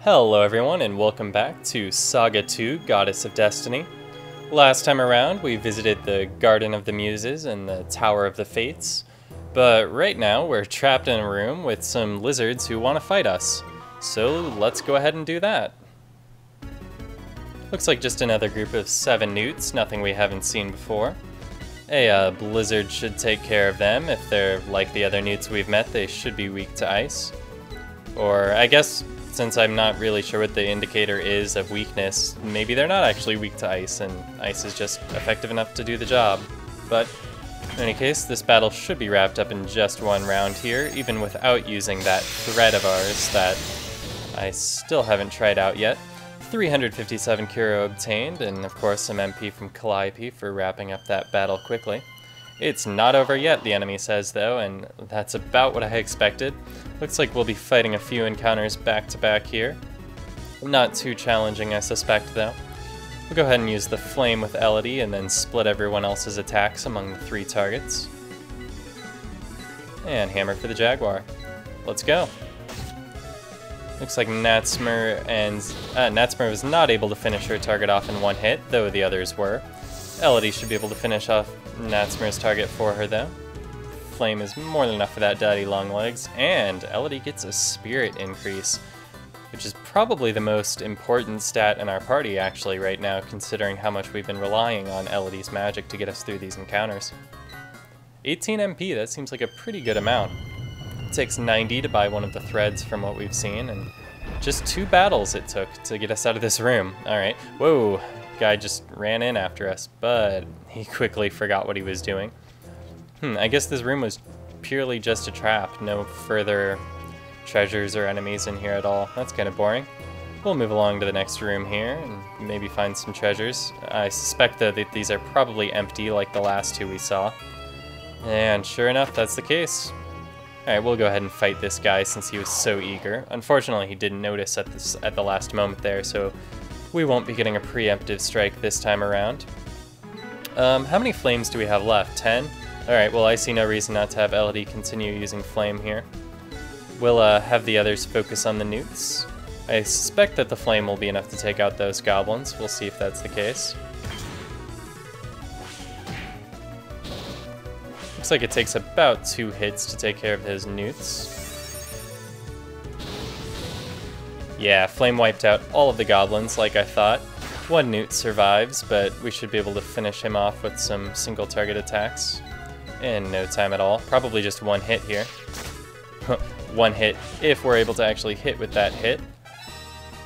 Hello everyone and welcome back to Saga 2, Goddess of Destiny. Last time around we visited the Garden of the Muses and the Tower of the Fates, but right now we're trapped in a room with some lizards who want to fight us. So let's go ahead and do that. Looks like just another group of 7 newts, nothing we haven't seen before. A blizzard should take care of them. If they're like the other newts we've met, they should be weak to ice. Or I guess, since I'm not really sure what the indicator is of weakness, maybe they're not actually weak to ice, and ice is just effective enough to do the job. But in any case, this battle should be wrapped up in just one round here, even without using that thread of ours that I still haven't tried out yet. 357 Kuro obtained, and of course some MP from Calliope for wrapping up that battle quickly. It's not over yet, the enemy says, though, and that's about what I expected. Looks like we'll be fighting a few encounters back to back here. Not too challenging, I suspect, though. We'll go ahead and use the flame with Elodie and then split everyone else's attacks among the 3 targets. And hammer for the Jaguar. Let's go. Looks like Natsmer was not able to finish her target off in one hit, though the others were. Elodie should be able to finish off Natsmer's target for her, though. Flame is more than enough for that daddy long legs, and Elodie gets a spirit increase, which is probably the most important stat in our party actually right now, considering how much we've been relying on Elodie's magic to get us through these encounters. 18 MP, that seems like a pretty good amount. It takes 90 to buy one of the threads from what we've seen, and just 2 battles it took to get us out of this room. Alright, whoa, guy just ran in after us, but he quickly forgot what he was doing. I guess this room was purely just a trap, no further treasures or enemies in here at all. That's kind of boring. We'll move along to the next room here and maybe find some treasures. I suspect though that these are probably empty like the last 2 we saw. And sure enough, that's the case. Alright, we'll go ahead and fight this guy since he was so eager. Unfortunately, he didn't notice at the last moment there, so we won't be getting a preemptive strike this time around. How many flames do we have left? 10? Alright, well I see no reason not to have Elodie continue using flame here. We'll have the others focus on the newts. I suspect that the flame will be enough to take out those goblins. We'll see if that's the case. Looks like it takes about 2 hits to take care of those newts. Yeah, flame wiped out all of the goblins like I thought. 1 newt survives, but we should be able to finish him off with some single target attacks in no time at all. Probably just 1 hit here. 1 hit if we're able to actually hit with that hit.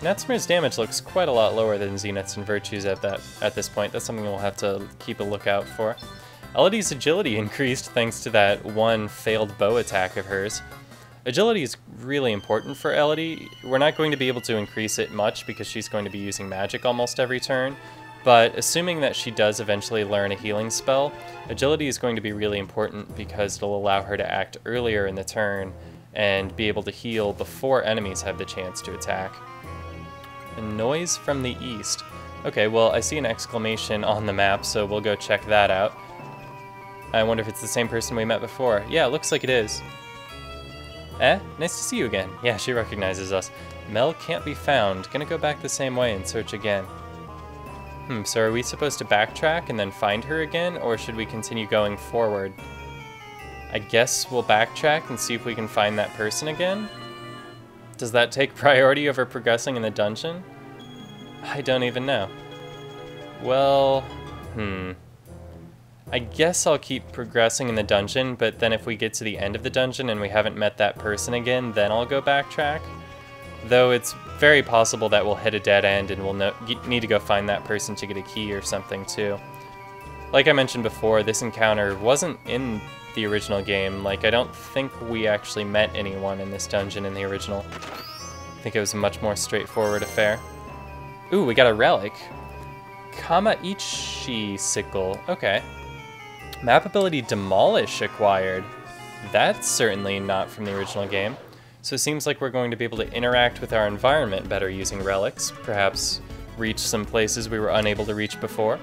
Natsmer's damage looks quite a lot lower than Zenith's and Virtue's at this point. That's something we'll have to keep a lookout for. Elodie's agility increased thanks to that 1 failed bow attack of hers. Agility is really important for Elodie. We're not going to be able to increase it much because she's going to be using magic almost every turn, but assuming that she does eventually learn a healing spell, agility is going to be really important because it'll allow her to act earlier in the turn and be able to heal before enemies have the chance to attack. A noise from the east. Okay, well I see an exclamation on the map, so we'll go check that out. I wonder if it's the same person we met before. Yeah, it looks like it is. Nice to see you again. Yeah, she recognizes us. Mel can't be found. Gonna go back the same way and search again. So are we supposed to backtrack and then find her again, or should we continue going forward? I guess we'll backtrack and see if we can find that person again? Does that take priority over progressing in the dungeon? I don't even know. Well, I guess I'll keep progressing in the dungeon, but then if we get to the end of the dungeon and we haven't met that person again, then I'll go backtrack. Though it's very possible that we'll hit a dead end and we'll need to go find that person to get a key or something too. Like I mentioned before, this encounter wasn't in the original game. Like, I don't think we actually met anyone in this dungeon in the original. I think it was a much more straightforward affair. Ooh, we got a relic. Kamaitachi Sickle. Okay. Map ability Demolish acquired. That's certainly not from the original game. So it seems like we're going to be able to interact with our environment better using relics, perhaps reach some places we were unable to reach before.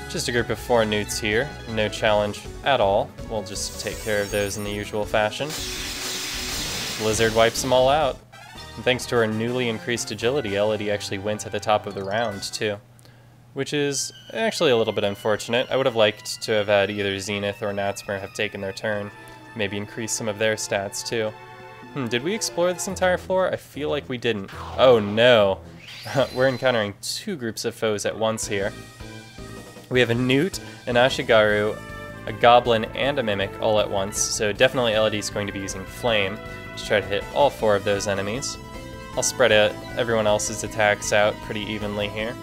Just a group of 4 newts here, no challenge at all. We'll just take care of those in the usual fashion. Blizzard wipes them all out. And thanks to her newly increased agility, Elodie actually went at the top of the round, too. Which is actually a little bit unfortunate. I would have liked to have had either Zenith or Natsmer have taken their turn. Maybe increase some of their stats, too. Did we explore this entire floor? I feel like we didn't. Oh, no. We're encountering two groups of foes at once here. We have a Newt, an Ashigaru, a Goblin, and a Mimic all at once, so definitely Elodie's going to be using Flame to try to hit all four of those enemies. I'll spread out everyone else's attacks out pretty evenly here.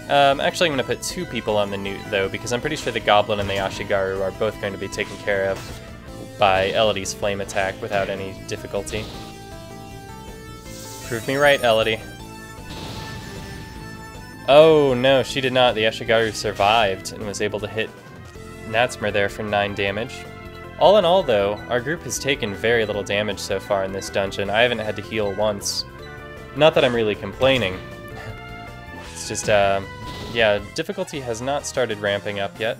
Actually, I'm going to put two people on the Newt, though, because I'm pretty sure the Goblin and the Ashigaru are both going to be taken care of by Elodie's Flame attack without any difficulty. Prove me right, Elodie. Oh, no, she did not. The Ashigaru survived and was able to hit Natsmer there for 9 damage. All in all, though, our group has taken very little damage so far in this dungeon. I haven't had to heal once. Not that I'm really complaining. It's just, yeah, difficulty has not started ramping up yet.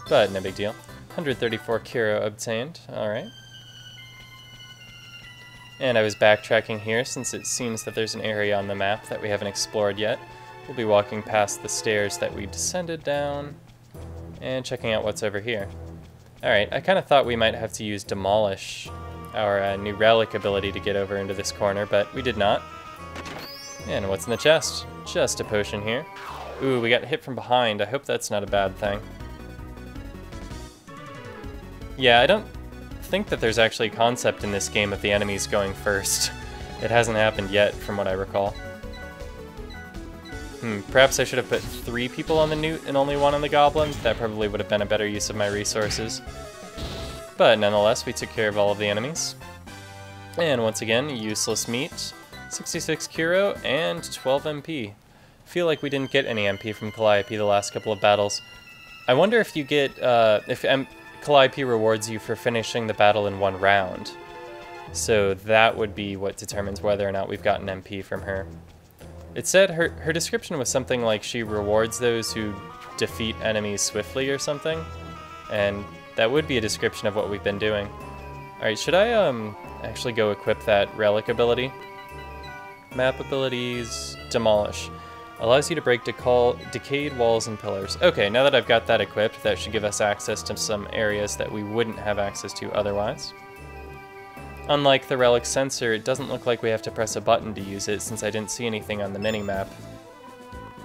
But no big deal. 134 Kiro obtained, alright. And I was backtracking here since it seems that there's an area on the map that we haven't explored yet. We'll be walking past the stairs that we descended down and checking out what's over here. Alright, I kind of thought we might have to use Demolish, our new relic ability, to get over into this corner, but we did not. And what's in the chest? Just a potion here. Ooh, we got hit from behind. I hope that's not a bad thing. Yeah, I don't think that there's actually a concept in this game of the enemies going first. It hasn't happened yet, from what I recall. Perhaps I should have put 3 people on the Newt and only 1 on the Goblin. That probably would have been a better use of my resources. But nonetheless, we took care of all of the enemies. And once again, useless meat. 66 Kiro and 12 MP. Feel like we didn't get any MP from Calliope the last couple of battles. I wonder if you get, Calliope rewards you for finishing the battle in 1 round. So that would be what determines whether or not we've gotten MP from her. It said her description was something like she rewards those who defeat enemies swiftly or something. And that would be a description of what we've been doing. Alright, should I actually go equip that relic ability? Map abilities, Demolish. Allows you to break decayed walls and pillars. Okay, now that I've got that equipped, that should give us access to some areas that we wouldn't have access to otherwise. Unlike the relic sensor, it doesn't look like we have to press a button to use it, since I didn't see anything on the mini-map.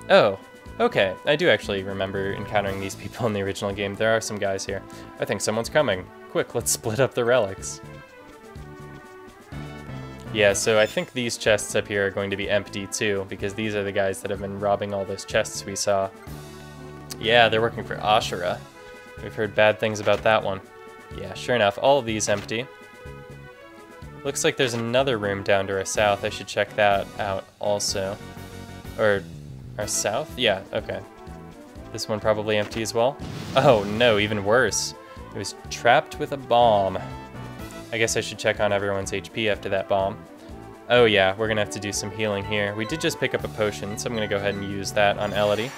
Oh, okay. I do actually remember encountering these people in the original game. There are some guys here. I think someone's coming. Quick, let's split up the relics. Yeah, so I think these chests up here are going to be empty too, because these are the guys that have been robbing all those chests we saw. Yeah, they're working for Ashura. We've heard bad things about that one. Yeah, sure enough, all of these empty. Looks like there's another room down to our south. I should check that out also. Or our south? Yeah, okay. This one probably empty as well. Oh no, even worse. It was trapped with a bomb. I guess I should check on everyone's HP after that bomb. Oh yeah, we're gonna have to do some healing here. We did just pick up a potion, so I'm gonna go ahead and use that on Elodie.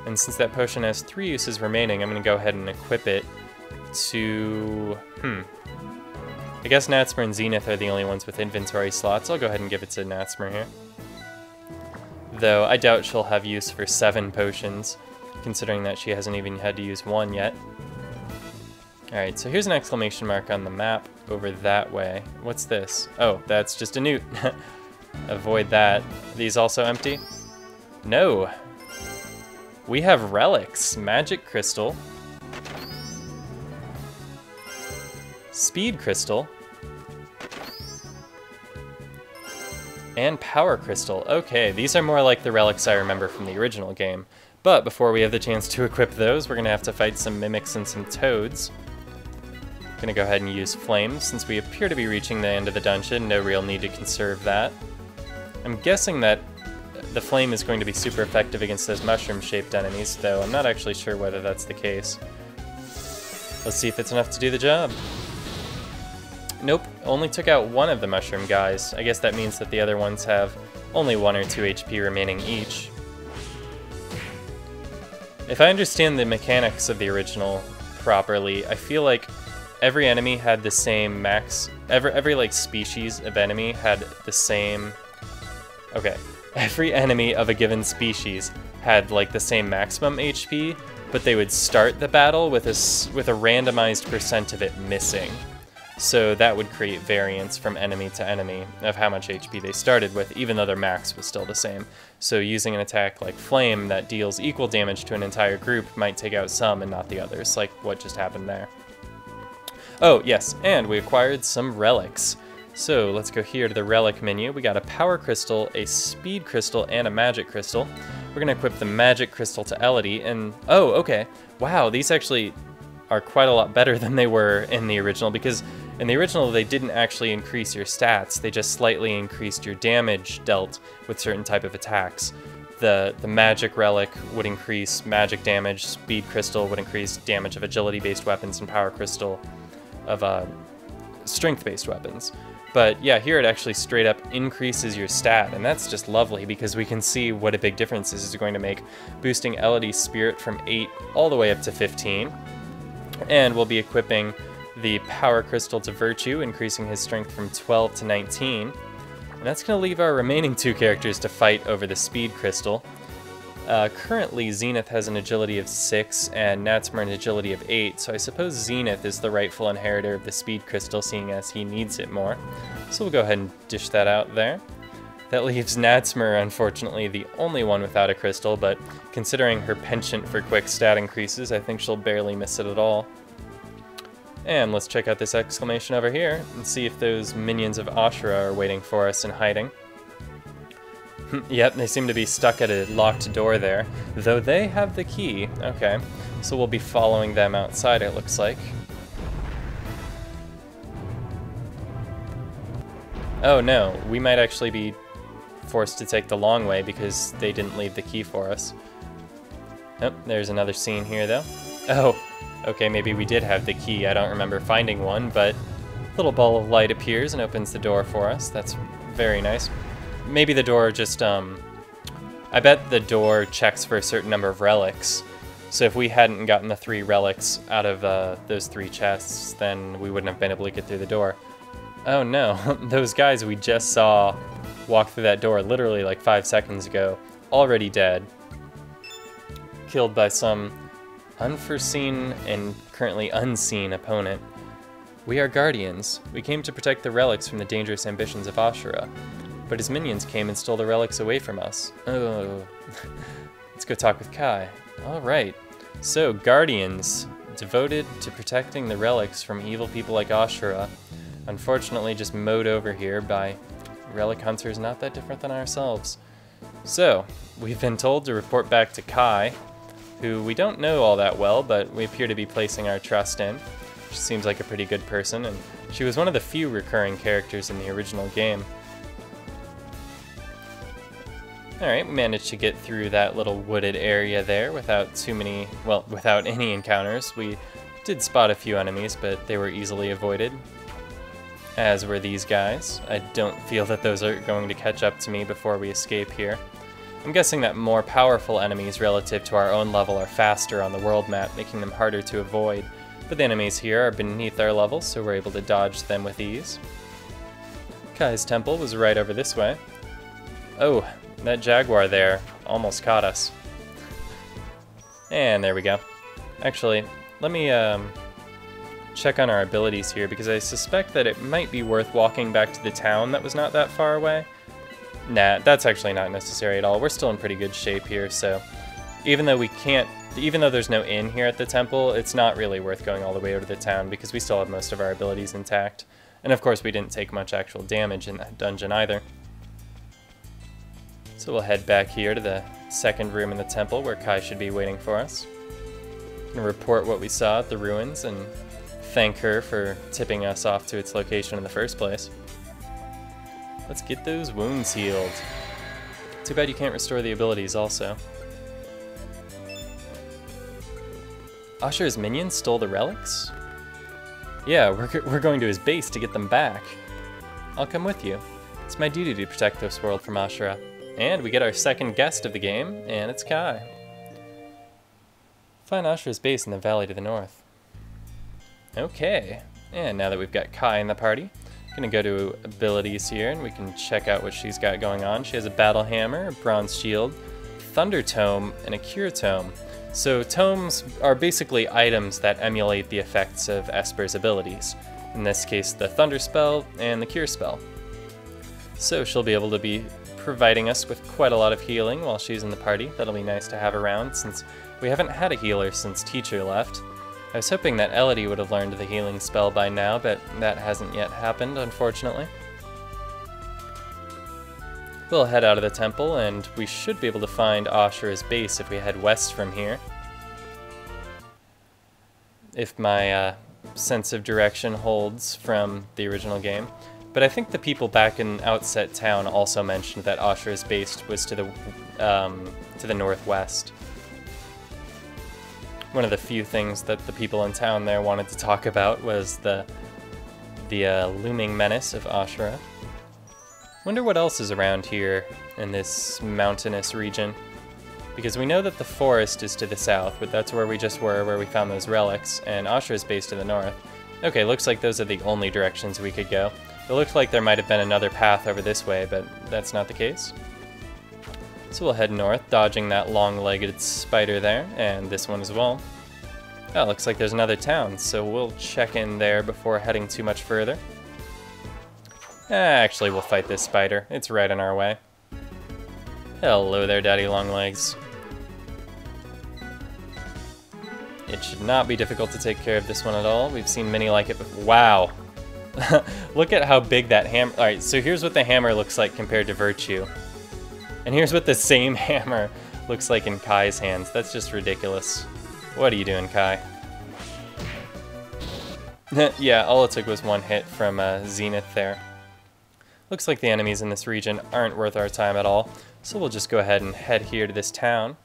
And since that potion has 3 uses remaining, I'm gonna go ahead and equip it to... I guess Natsmer and Zenith are the only ones with inventory slots. I'll go ahead and give it to Natsmer here. Though I doubt she'll have use for 7 potions, considering that she hasn't even had to use 1 yet. Alright, so here's an exclamation mark on the map over that way. What's this? Oh, that's just a Newt. Avoid that. Are these also empty? No. We have relics. Magic Crystal. Speed Crystal. And Power Crystal. Okay, these are more like the relics I remember from the original game. But before we have the chance to equip those, we're going to have to fight some mimics and some toads. Gonna go ahead and use Flame, since we appear to be reaching the end of the dungeon. No real need to conserve that. I'm guessing that the Flame is going to be super effective against those mushroom-shaped enemies, though I'm not actually sure whether that's the case. Let's see if it's enough to do the job. Nope, only took out 1 of the mushroom guys. I guess that means that the other ones have only 1 or 2 HP remaining each. If I understand the mechanics of the original properly, I feel like every enemy had the same max. Every like species of enemy had the same. Okay, every enemy of a given species had like the same maximum HP, but they would start the battle with a randomized percent of it missing. So that would create variance from enemy to enemy of how much HP they started with, even though their max was still the same. So using an attack like Flame that deals equal damage to an entire group might take out some and not the others, like what just happened there. Oh, yes, and we acquired some relics. So let's go here to the relic menu. We got a power crystal, a speed crystal, and a magic crystal. We're gonna equip the magic crystal to Elodie, and oh, okay. Wow, these actually are quite a lot better than they were in the original, because in the original they didn't actually increase your stats, they just slightly increased your damage dealt with certain type of attacks. The magic relic would increase magic damage, speed crystal would increase damage of agility-based weapons, and power crystal of strength-based weapons. But yeah, here it actually straight up increases your stat, and that's just lovely because we can see what a big difference this is going to make, boosting Elodie's spirit from 8 all the way up to 15. And we'll be equipping the power crystal to Virtue, increasing his strength from 12 to 19. And that's going to leave our remaining 2 characters to fight over the speed crystal. Currently, Zenith has an agility of 6 and Natsmer an agility of 8, so I suppose Zenith is the rightful inheritor of the speed crystal, seeing as he needs it more. So we'll go ahead and dish that out there. That leaves Natsmer, unfortunately, the only one without a crystal, but considering her penchant for quick stat increases, I think she'll barely miss it at all. And let's check out this exclamation over here and see if those minions of Ashura are waiting for us in hiding. Yep, they seem to be stuck at a locked door there, though they have the key. Okay, so we'll be following them outside, it looks like. Oh no, we might actually be forced to take the long way because they didn't leave the key for us. Oh, there's another scene here though. Oh, okay, maybe we did have the key. I don't remember finding one, but a little ball of light appears and opens the door for us. That's very nice. Maybe the door just, I bet the door checks for a certain number of relics. So if we hadn't gotten the 3 relics out of those 3 chests, then we wouldn't have been able to get through the door. Oh no, those guys we just saw walk through that door literally like 5 seconds ago, already dead. Killed by some unforeseen and currently unseen opponent. We are guardians. We came to protect the relics from the dangerous ambitions of Ashura. But his minions came and stole the relics away from us. Oh. Let's go talk with Kai. Alright. So, Guardians, devoted to protecting the relics from evil people like Ashura, unfortunately just mowed over here by relic hunters not that different than ourselves. So, we've been told to report back to Kai, who we don't know all that well, but we appear to be placing our trust in. She seems like a pretty good person, and she was one of the few recurring characters in the original game. Alright, we managed to get through that little wooded area there without without any encounters. We did spot a few enemies, but they were easily avoided, as were these guys. I don't feel that those are going to catch up to me before we escape here. I'm guessing that more powerful enemies relative to our own level are faster on the world map, making them harder to avoid. But the enemies here are beneath our level, so we're able to dodge them with ease. Kai's temple was right over this way. Oh, that jaguar there almost caught us. And there we go. Actually, let me check on our abilities here, because I suspect that it might be worth walking back to the town that was not that far away. Nah, that's actually not necessary at all. We're still in pretty good shape here, so even though there's no inn here at the temple, it's not really worth going all the way over to the town because we still have most of our abilities intact. And of course we didn't take much actual damage in that dungeon either. So we'll head back here to the second room in the temple where Kai should be waiting for us. And report what we saw at the ruins and thank her for tipping us off to its location in the first place. Let's get those wounds healed. Too bad you can't restore the abilities also. Ashura's minions stole the relics? Yeah, we're going to his base to get them back. I'll come with you. It's my duty to protect this world from Ashura. And we get our second guest of the game, and it's Kai. Find Ashura's base in the valley to the north. Okay, and now that we've got Kai in the party, gonna go to abilities here and we can check out what she's got going on. She has a battle hammer, a bronze shield, thunder tome, and a cure tome. So tomes are basically items that emulate the effects of Esper's abilities. In this case, the thunder spell and the cure spell. So she'll be able to be providing us with quite a lot of healing while she's in the party. That'll be nice to have around since we haven't had a healer since Teacher left. I was hoping that Elodie would have learned the healing spell by now, but that hasn't yet happened, unfortunately. We'll head out of the temple, and we should be able to find Ashura's base if we head west from here. If my sense of direction holds from the original game. But I think the people back in Outset Town also mentioned that Ashura's base was to the northwest. One of the few things that the people in town there wanted to talk about was the looming menace of Ashura. Wonder what else is around here in this mountainous region. Because we know that the forest is to the south, but that's where we just were, where we found those relics, and Ashura's base to the north. Okay, looks like those are the only directions we could go. It looked like there might have been another path over this way, but that's not the case. So we'll head north, dodging that long-legged spider there, and this one as well. Oh, looks like there's another town, so we'll check in there before heading too much further. Actually, we'll fight this spider. It's right in our way. Hello there, Daddy Longlegs. It should not be difficult to take care of this one at all. We've seen many like it before. Wow! Look at how big that hammer... Alright, so here's what the hammer looks like compared to Virtue. And here's what the same hammer looks like in Kai's hands. That's just ridiculous. What are you doing, Kai? Yeah, all it took was one hit from Zenith there. Looks like the enemies in this region aren't worth our time at all, so we'll just go ahead and head here to this town.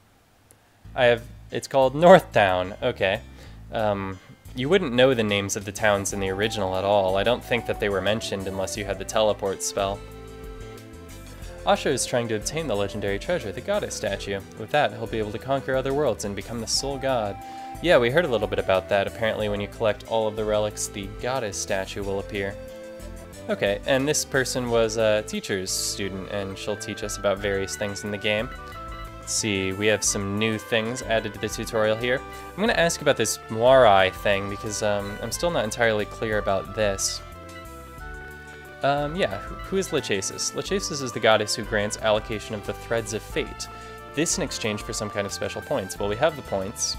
It's called North Town. Okay. You wouldn't know the names of the towns in the original at all. I don't think that they were mentioned unless you had the teleport spell. Ashura is trying to obtain the legendary treasure, the goddess statue. With that, he'll be able to conquer other worlds and become the sole god. Yeah, we heard a little bit about that. Apparently when you collect all of the relics, the goddess statue will appear. Okay, and this person was a teacher's student, and she'll teach us about various things in the game. Let's see, we have some new things added to the tutorial here. I'm going to ask about this Moirai thing, because I'm still not entirely clear about this. Yeah, who is Lachesis? Lachesis is the goddess who grants allocation of the Threads of Fate. This in exchange for some kind of special points. Well, we have the points.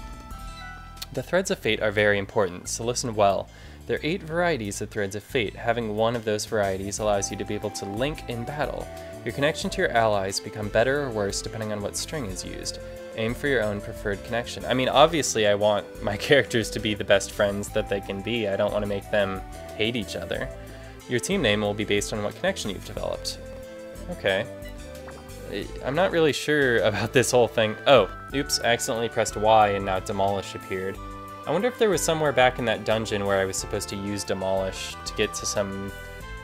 The Threads of Fate are very important, so listen well. There are 8 varieties of Threads of Fate. Having one of those varieties allows you to be able to link in battle. Your connection to your allies become better or worse depending on what string is used. Aim for your own preferred connection. I mean, obviously I want my characters to be the best friends that they can be. I don't want to make them hate each other. Your team name will be based on what connection you've developed. Okay. I'm not really sure about this whole thing. Oh, oops, I accidentally pressed Y and now Demolish appeared. I wonder if there was somewhere back in that dungeon where I was supposed to use Demolish to get to some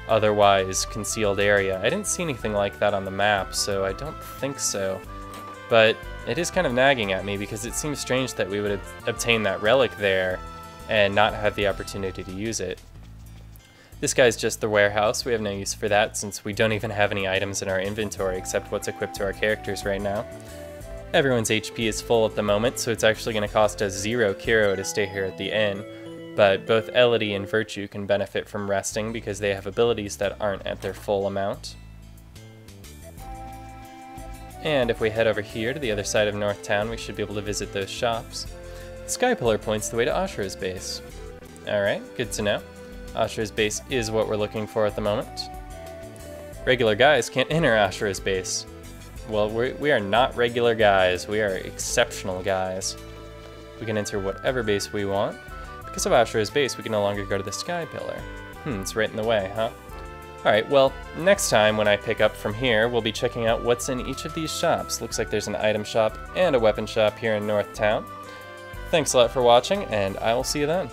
otherwise concealed area. I didn't see anything like that on the map, so I don't think so. But it is kind of nagging at me because it seems strange that we would obtain that relic there and not have the opportunity to use it. This guy's just the warehouse. We have no use for that since we don't even have any items in our inventory except what's equipped to our characters right now. Everyone's HP is full at the moment, so it's actually going to cost us 0 Kiro to stay here at the inn. But both Elodie and Virtue can benefit from resting because they have abilities that aren't at their full amount. And if we head over here to the other side of North Town, we should be able to visit those shops. The Sky Pillar points the way to Ashura's base. Alright, good to know. Ashura's base is what we're looking for at the moment. Regular guys can't enter Ashura's base. Well, we are not regular guys, we are exceptional guys. We can enter whatever base we want. Because of Ashura's base, we can no longer go to the Sky Pillar. It's right in the way, huh? Alright, well, next time when I pick up from here, we'll be checking out what's in each of these shops. Looks like there's an item shop and a weapon shop here in North Town. Thanks a lot for watching, and I will see you then.